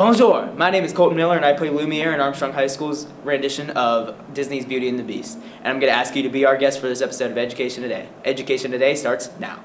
Bonjour, my name is Colton Miller and I play Lumiere in Armstrong High School's rendition of Disney's Beauty and the Beast. And I'm going to ask you to be our guest for this episode of Education Today. Education Today starts now.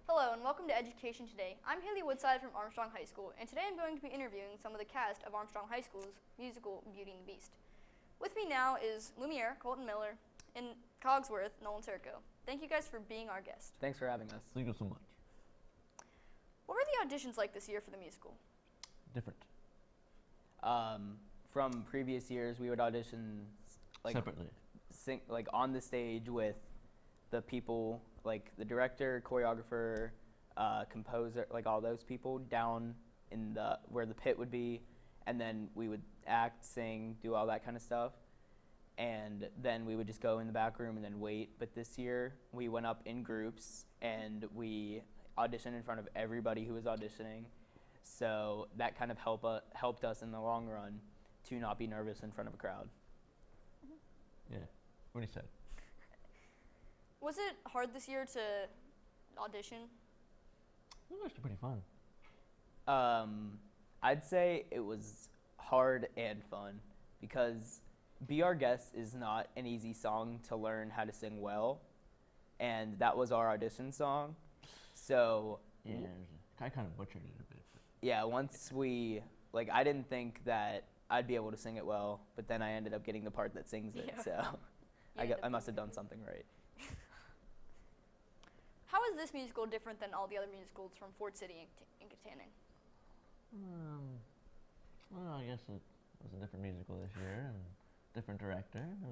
Hello and welcome to Education Today. I'm Haley Woodside from Armstrong High School, and today I'm going to be interviewing some of the cast of Armstrong High School's musical Beauty and the Beast. With me now is Lumiere, Colton Miller, and Cogsworth, Nolan Turco. Thank you guys for being our guest. Thanks for having us. Thank you so much. What were the auditions like this year for the musical? Different. From previous years, we would audition Separately. on the stage with the people, like the director, choreographer, composer, like all those people down in where the pit would be, and then we would act, sing, do all that kind of stuff, and then we would just go in the back room and then wait. But this year we went up in groups and we auditioned in front of everybody who was auditioning, so that kind of helped us in the long run to not be nervous in front of a crowd. Yeah, what he said. Was it hard this year to audition? It was actually pretty fun. I'd say it was hard and fun because Be Our Guest is not an easy song to learn how to sing well, and that was our audition song. So yeah, I kind of butchered it a bit. Yeah, once I didn't think that I'd be able to sing it well, but then I ended up getting the part that sings it, so I must have done something right. How is this musical different than all the other musicals from Ford City and Katanning? Well, I guess it was a different musical this year and different director. It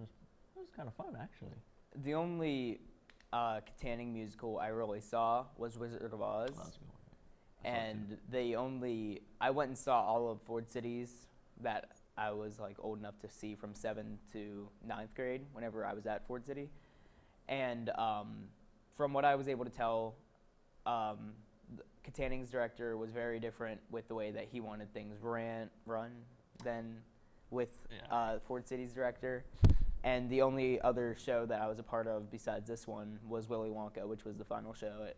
was kind of fun, actually. The only Katanning musical I really saw was Wizard of Oz. Oh, that's a good one. And I went and saw all of Ford City's that I was like old enough to see from 7th to 9th grade whenever I was at Ford City. And from what I was able to tell, Katanning's director was very different with the way that he wanted things run than with Ford City's director. And the only other show that I was a part of besides this one was Willy Wonka, which was the final show at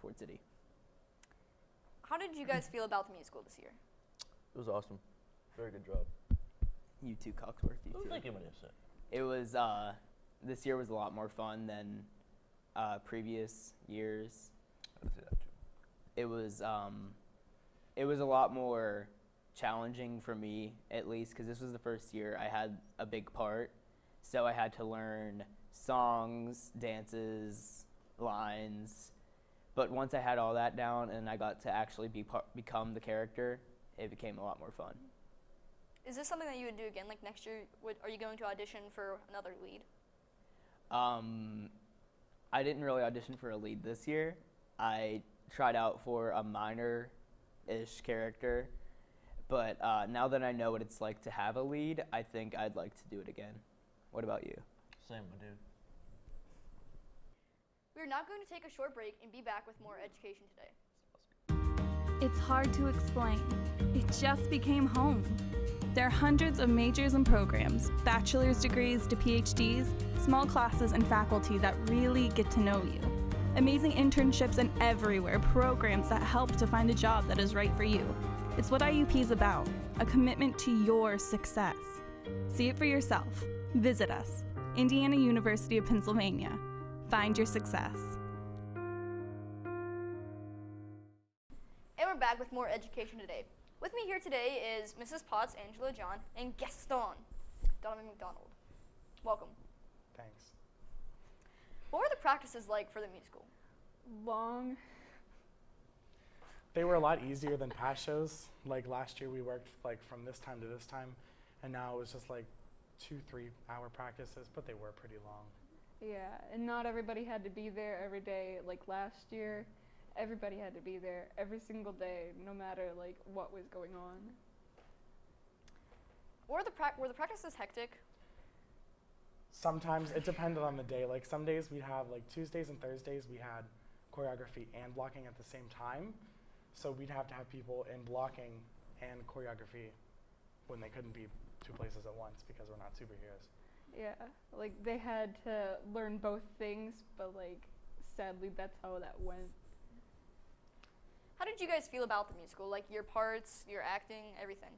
Ford City. How did you guys feel about the musical this year? It was awesome. Very good job. You too, Cogsworth. You too. Thank you, Melissa. It was this year was a lot more fun than previous years. I'd say that too. It was a lot more challenging for me, at least, because this was the first year I had a big part. So I had to learn songs, dances, lines. But once I had all that down and I got to actually become the character, it became a lot more fun. Is this something that you would do again? Like next year, are you going to audition for another lead? I didn't really audition for a lead this year. I tried out for a minor-ish character, but now that I know what it's like to have a lead, I think I'd like to do it again. What about you? Same, my dude. We're now going to take a short break and be back with more Education Today. It's hard to explain. It just became home. There are hundreds of majors and programs, bachelor's degrees to PhDs, small classes and faculty that really get to know you. Amazing internships and everywhere, programs that help to find a job that is right for you. It's what IUP is about, a commitment to your success. See it for yourself. Visit us, Indiana University of Pennsylvania. Find your success. And we're back with more Education Today. With me here today is Mrs. Potts, Angela John, and Gaston, Donovan McDonald. Welcome. Thanks. What were the practices like for the musical? Long. They were a lot easier than past shows. Like last year we worked like from this time to this time, and now it was just like 2-3 hour practices, but they were pretty long. Yeah, and not everybody had to be there every day. Like last year, everybody had to be there every single day, no matter like what was going on. Were the practices hectic? Sometimes it depended on the day. Like some days we'd have, like Tuesdays and Thursdays, we had choreography and blocking at the same time. So we'd have to have people in blocking and choreography when they couldn't be two places at once because we're not superheroes. Yeah, like they had to learn both things, but like sadly that's how that went. How did you guys feel about the musical? Like your parts, your acting, everything?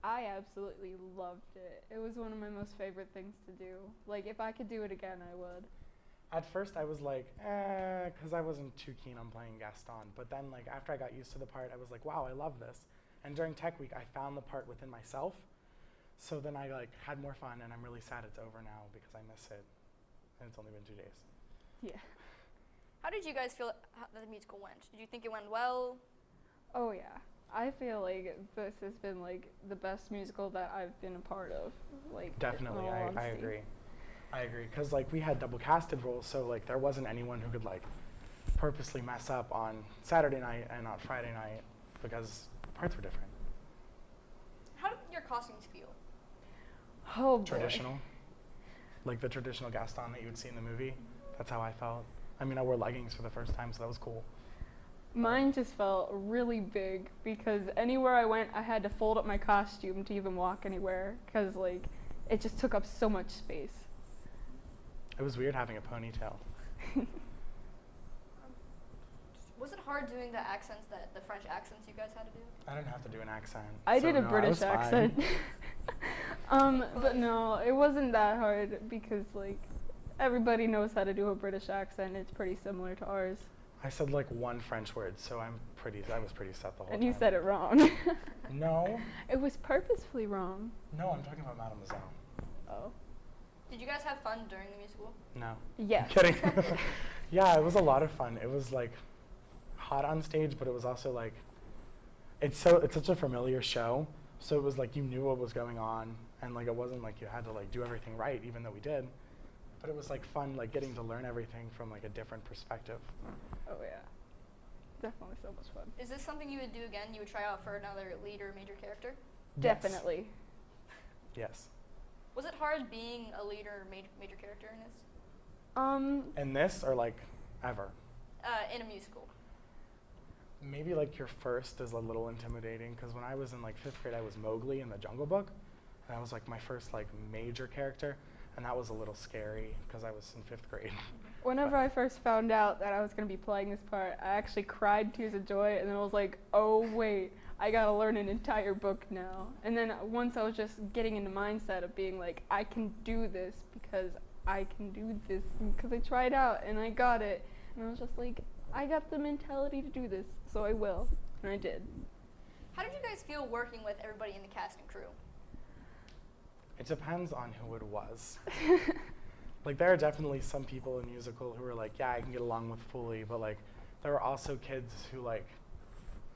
I absolutely loved it. It was one of my most favorite things to do. Like if I could do it again, I would. At first I was like, because I wasn't too keen on playing Gaston. But then like after I got used to the part, I was like, wow, I love this. And during Tech Week, I found the part within myself. So then I like had more fun, and I'm really sad it's over now because I miss it. And it's only been 2 days. Yeah. How did you guys feel that the musical went? Did you think it went well? Oh yeah. I feel like this has been like the best musical that I've been a part of. Like Definitely, in all I honesty. agree. I agree, because like we had double casted roles, so like there wasn't anyone who could like purposely mess up on Saturday night and not Friday night because parts were different. How did your costumes feel? Oh boy. Traditional, like the traditional Gaston that you would see in the movie. That's how I felt. I mean, I wore leggings for the first time, so that was cool. Mine just felt really big because anywhere I went, I had to fold up my costume to even walk anywhere because like it just took up so much space. It was weird having a ponytail. Was it hard doing the accents, the French accents you guys had to do? I didn't have to do an accent. I so did a no, I British was fine. accent. But no, it wasn't that hard because like everybody knows how to do a British accent. It's pretty similar to ours. I said like one French word, so I was pretty set the whole And time. you said it wrong. No, It was purposefully wrong. no, I'm talking about Mademoiselle. Oh. Did you guys have fun during the musical? No. Yes. Kidding. Yeah, it was a lot of fun. It was like hot on stage, but it was also like it's such a familiar show. So it was like you knew what was going on, and like it wasn't like you had to like do everything right, even though we did. But it was like fun, like getting to learn everything from like a different perspective. Oh yeah. Definitely so much fun. Is this something you would do again? You would try out for another lead or major character? Yes. Definitely. Yes. Was it hard being a lead or major character in this? And this or like ever? In a musical. Maybe like your first is a little intimidating because when I was in like 5th grade, I was Mowgli in the Jungle Book, and that was like my first like major character, and that was a little scary because I was in 5th grade. Whenever I first found out that I was going to be playing this part, I actually cried tears of joy, and then I was like, oh wait, I gotta learn an entire book now. And then once I was just getting in the mindset of being like, I can do this because I can do this, because I tried out and I got it. And I was just like, I got the mentality to do this, so I will. And I did. How did you guys feel working with everybody in the cast and crew? It depends on who it was. Like there are definitely some people in musical who are like, yeah, I can get along with fully, but like there were also kids who like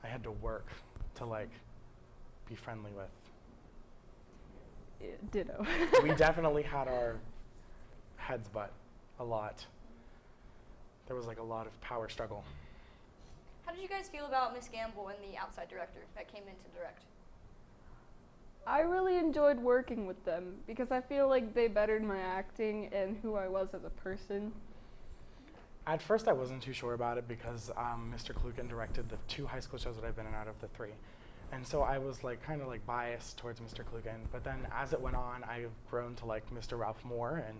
I had to work to like be friendly with. Yeah, ditto. We definitely had our heads butt a lot. There was like a lot of power struggle. How did you guys feel about Miss Gamble and the outside director that came in to direct? I really enjoyed working with them because I feel like they bettered my acting and who I was as a person. At first I wasn't too sure about it because Mr. Klugen directed the 2 high school shows that I've been in out of the 3. And so I was like kind of like biased towards Mr. Klugen, but then as it went on, I've grown to like Mr. Ralph more, and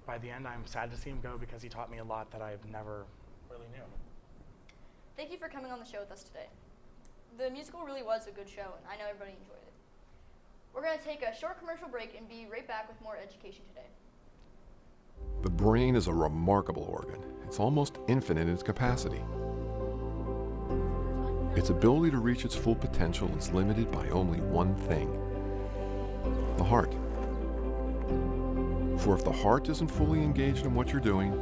by the end I'm sad to see him go because he taught me a lot that I've never really knew. Thank you for coming on the show with us today. The musical really was a good show, and I know everybody enjoyed it. We're going to take a short commercial break and be right back with more Education Today. The brain is a remarkable organ. It's almost infinite in its capacity. Its ability to reach its full potential is limited by only one thing: the heart. For if the heart isn't fully engaged in what you're doing,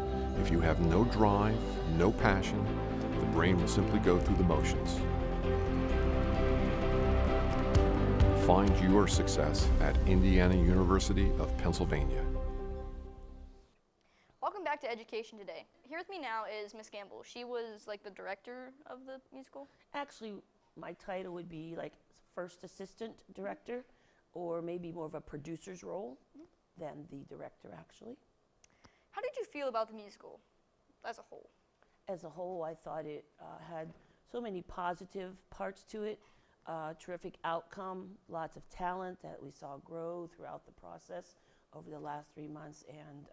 if you have no drive, no passion, the brain will simply go through the motions. Find your success at Indiana University of Pennsylvania. Welcome back Education Today. Here with me now is Miss Gamble. She was like the director of the musical. Actually, my title would be like first assistant director, or maybe more of a producer's role than the director, actually. How did you feel about the musical as a whole? As a whole, I thought it had so many positive parts to it, terrific outcome, lots of talent that we saw grow throughout the process over the last 3 months, and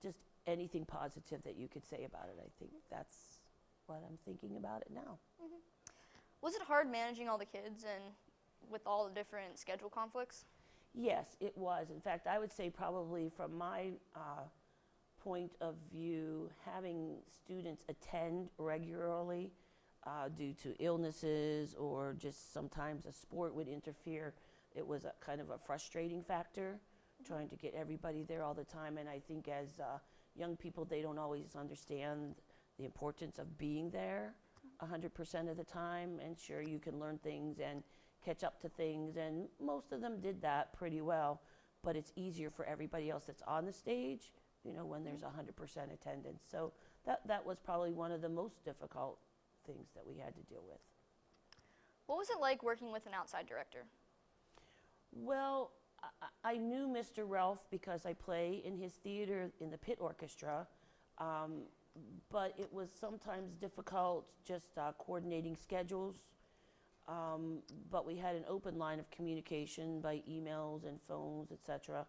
just anything positive that you could say about it. I think that's what I'm thinking about it now. Was it hard managing all the kids and with all the different schedule conflicts? Yes, it was. In fact, I would say probably from my point of view, having students attend regularly due to illnesses or just sometimes a sport would interfere, it was a kind of a frustrating factor, trying to get everybody there all the time. And I think as young people, they don't always understand the importance of being there 100% of the time. And sure, you can learn things and catch up to things, and most of them did that pretty well, but it's easier for everybody else that's on the stage, you know, when there's 100% attendance. So that was probably one of the most difficult things that we had to deal with. What was it like working with an outside director? Well, I knew Mr. Ralph because I play in his theater in the pit orchestra, but it was sometimes difficult just coordinating schedules. But we had an open line of communication by emails and phones, etc.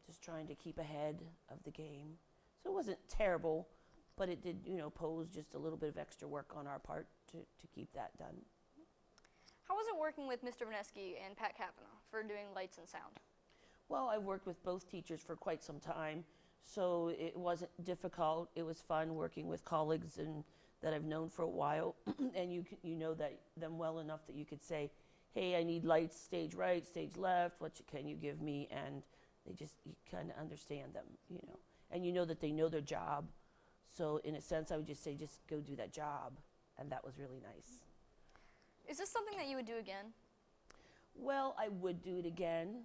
Just trying to keep ahead of the game. So it wasn't terrible, but it did, you know, pose just a little bit of extra work on our part to keep that done. How was it working with Mr. Vanesky and Pat Kavanaugh for doing lights and sound? Well, I worked with both teachers for quite some time, so it wasn't difficult. It was fun working with colleagues and that I've known for a while, and you know them well enough that you could say, hey, I need lights, stage right, stage left, can you give me? And you kind of understand them, you know. And you know that they know their job. So in a sense, I would just say, just go do that job. And that was really nice. Is this something that you would do again? Well, I would do it again.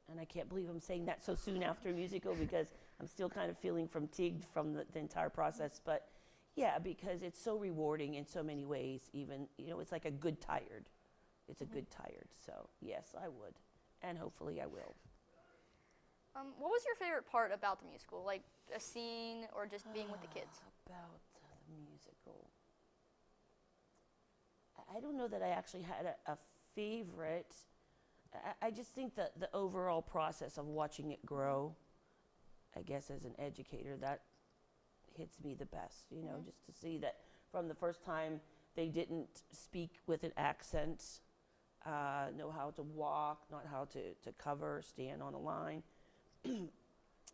And I can't believe I'm saying that so soon after a musical, because I'm still kind of feeling fatigued from the entire process. But yeah, because it's so rewarding in so many ways, even, you know, it's like a good tired. It's a good tired. So yes, I would. And hopefully I will. What was your favorite part about the musical? Like a scene or just being with the kids? About the musical. I don't know that I actually had a favorite. I just think that the overall process of watching it grow, I guess as an educator, that hits me the best, you know, just to see that from the first time they didn't speak with an accent, know how to walk, not how to cover, stand on a line,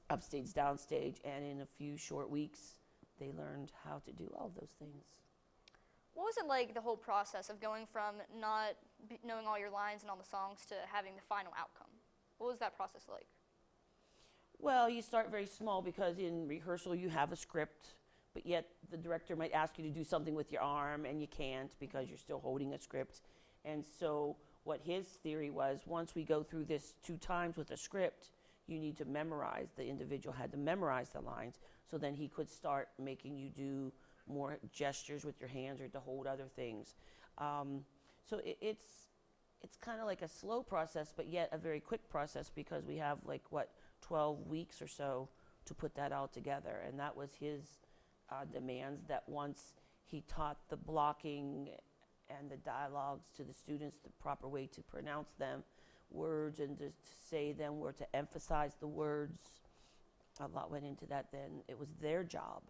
upstage, downstage, and in a few short weeks, they learned how to do all of those things. What was it like, the whole process of going from not knowing all your lines and all the songs to having the final outcome? What was that process like? Well, you start very small because in rehearsal you have a script, but yet the director might ask you to do something with your arm and you can't because you're still holding a script. And so what his theory was, once we go through this 2 times with a script, you need to memorize. The individual had to memorize the lines, so then he could start making you do more gestures with your hands or to hold other things. So it's kind of like a slow process, but yet a very quick process, because we have 12 weeks or so to put that all together. And that was his demands, that once he taught the blocking and the dialogues to the students, the proper way to pronounce them, words, and to say them, or to emphasize the words, a lot went into that. Then it was their job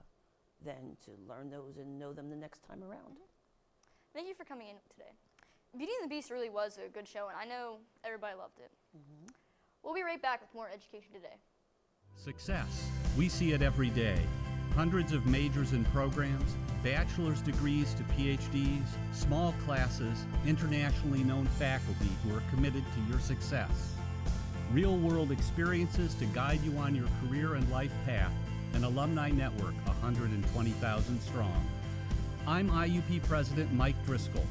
then to learn those and know them the next time around. Thank you for coming in today. Beauty and the Beast really was a good show, and I know everybody loved it. We'll be right back with more Education Today. Success. We see it every day. Hundreds of majors and programs, bachelor's degrees to PhDs, small classes, internationally known faculty who are committed to your success. Real-world experiences to guide you on your career and life path. An alumni network 120,000 strong. I'm IUP President Mike Driscoll.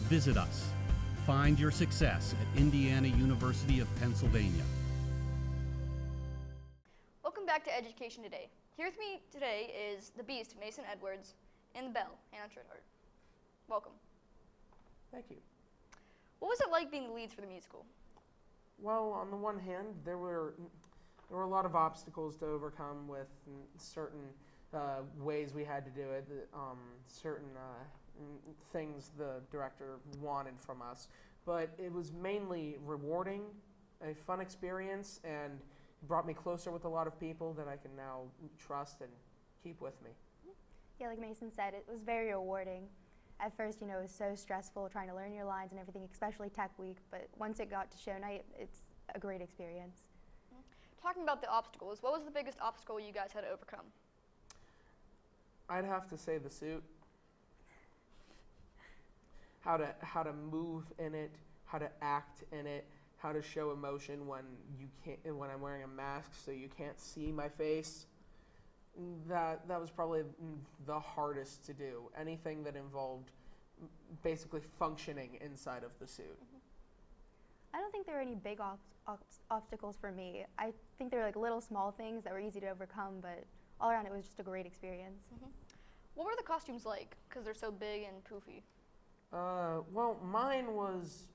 Visit us. Find your success at Indiana University of Pennsylvania. Welcome back back to Education Today. Here with me today is the Beast, Mason Edwards, and the Belle, Hannah Trithart. Welcome. Thank you. What was it like being the leads for the musical? Well, on the one hand, there were a lot of obstacles to overcome with certain ways we had to do it, certain things the director wanted from us. But it was mainly rewarding, a fun experience, and brought me closer with a lot of people that I can now trust and keep with me. Yeah, like Mason said, it was very rewarding. At first, it was so stressful trying to learn your lines and everything, especially Tech Week, but once it got to show night, it's a great experience. Talking about the obstacles, what was the biggest obstacle you guys had to overcome? I'd have to say the suit. How to move in it, how to act in it, how to show emotion when I'm wearing a mask so you can't see my face. That was probably the hardest to do. Anything that involved basically functioning inside of the suit. I don't think there were any big obstacles for me. I think there were like little small things that were easy to overcome, but all around it was just a great experience. What were the costumes like? Because they're so big and poofy. Well, mine was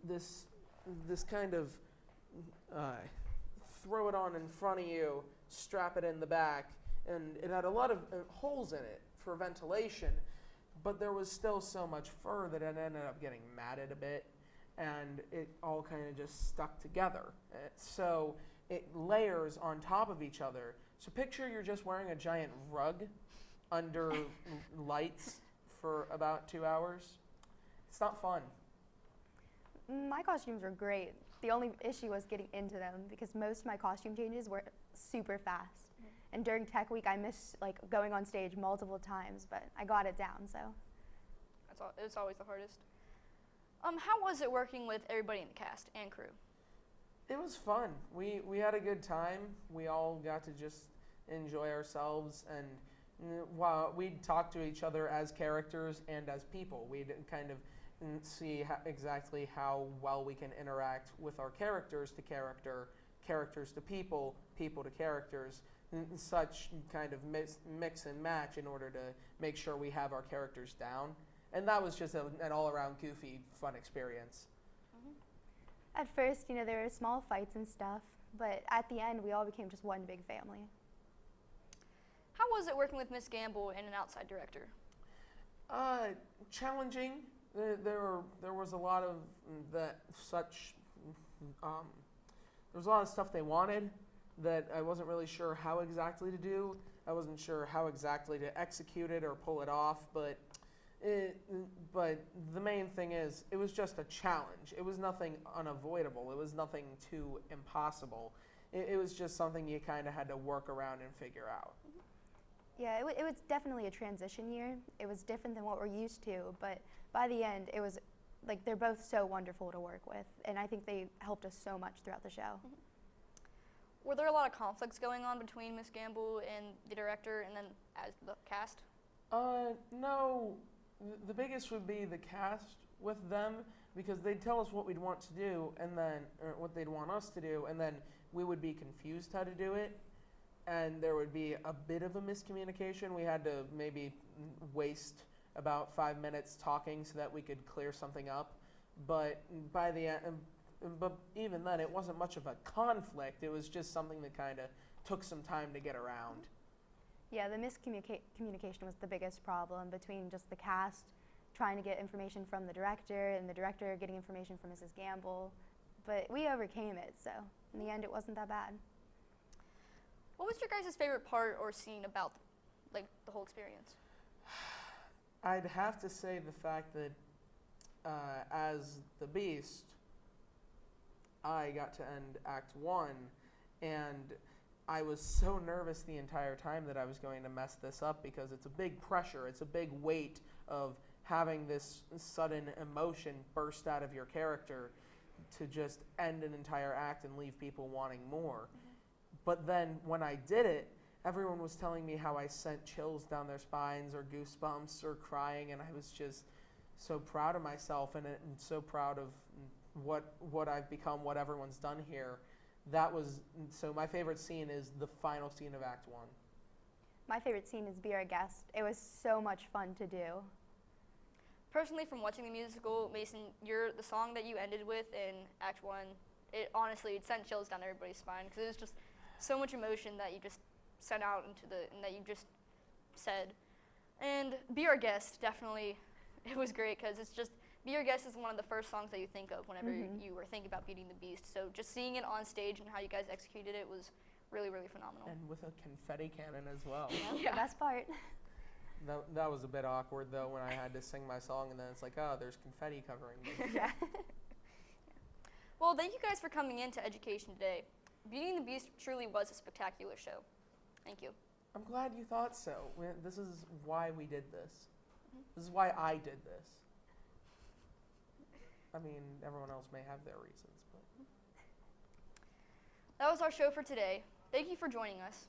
this kind of throw it on in front of you, strap it in the back, and it had a lot of holes in it for ventilation, but there was still so much fur that it ended up getting matted a bit, and it all kind of just stuck together. So it layers on top of each other. So picture you're just wearing a giant rug under lights for about 2 hours. It's not fun. My costumes were great. The only issue was getting into them because most of my costume changes were super fast. And during Tech Week, I missed going on stage multiple times, but I got it down, so. It's always the hardest. How was it working with everybody in the cast and crew? It was fun. We had a good time. We all got to just enjoy ourselves, and while we'd talk to each other as characters and as people, we'd kind of see exactly how well we can interact with our characters to character, characters to people, people to characters, such kind of mix and match in order to make sure we have our characters down. And that was just an all-around goofy, fun experience. At first, there were small fights and stuff, but at the end, we all became just one big family. How was it working with Miss Gamble and an outside director? Challenging. There was a lot of there was a lot of stuff they wanted that I wasn't really sure how exactly to do. I wasn't sure how exactly to execute it or pull it off, but the main thing is it was just a challenge. It was nothing unavoidable. It was nothing too impossible. It was just something you kind of had to work around and figure out. Yeah, it was definitely a transition year. It was different than what we're used to, but by the end, it was they're both so wonderful to work with, and I think they helped us so much throughout the show. Were there a lot of conflicts going on between Miss Gamble and the director and then as the cast? No. The biggest would be the cast with them, because they'd tell us what we'd want to do and then, or what they'd want us to do, and then we would be confused how to do it, and there would be a bit of a miscommunication. We had to maybe waste about 5 minutes talking so that we could clear something up, but by the end, but even then, it wasn't much of a conflict. It was just something that kind of took some time to get around. Yeah, the miscommunication was the biggest problem between just the cast trying to get information from the director and the director getting information from Mrs. Gamble. But we overcame it, so in the end, it wasn't that bad. What was your guys' favorite part or scene about the whole experience? I'd have to say the fact that as the Beast, I got to end Act 1, and I was so nervous the entire time that I was going to mess this up, because it's a big pressure, it's a big weight of having this sudden emotion burst out of your character to just end an entire act and leave people wanting more. But then when I did it, everyone was telling me how I sent chills down their spines or goosebumps or crying, and I was just so proud of myself and so proud of what I've become, what everyone's done here, that was, so my favorite scene is the final scene of Act 1. My favorite scene is Be Our Guest. It was so much fun to do. Personally, from watching the musical, Mason, the song that you ended with in Act 1, it sent chills down everybody's spine because it was just so much emotion that you just sent out and that you just said. And Be Our Guest, definitely, it was great because it's just, Be Your Guest is one of the first songs that you think of whenever you were thinking about beating the Beast. So just seeing it on stage and how you guys executed it was really, really phenomenal. And with a confetti cannon as well. Yeah. The best part. That was a bit awkward though when I had to sing my song and then it's like, oh, there's confetti covering me. Yeah. Well, thank you guys for coming in to Education today. Beauty and the Beast truly was a spectacular show. Thank you. I'm glad you thought so. This is why we did this. This is why I did this. I mean, everyone else may have their reasons, but. That was our show for today. Thank you for joining us.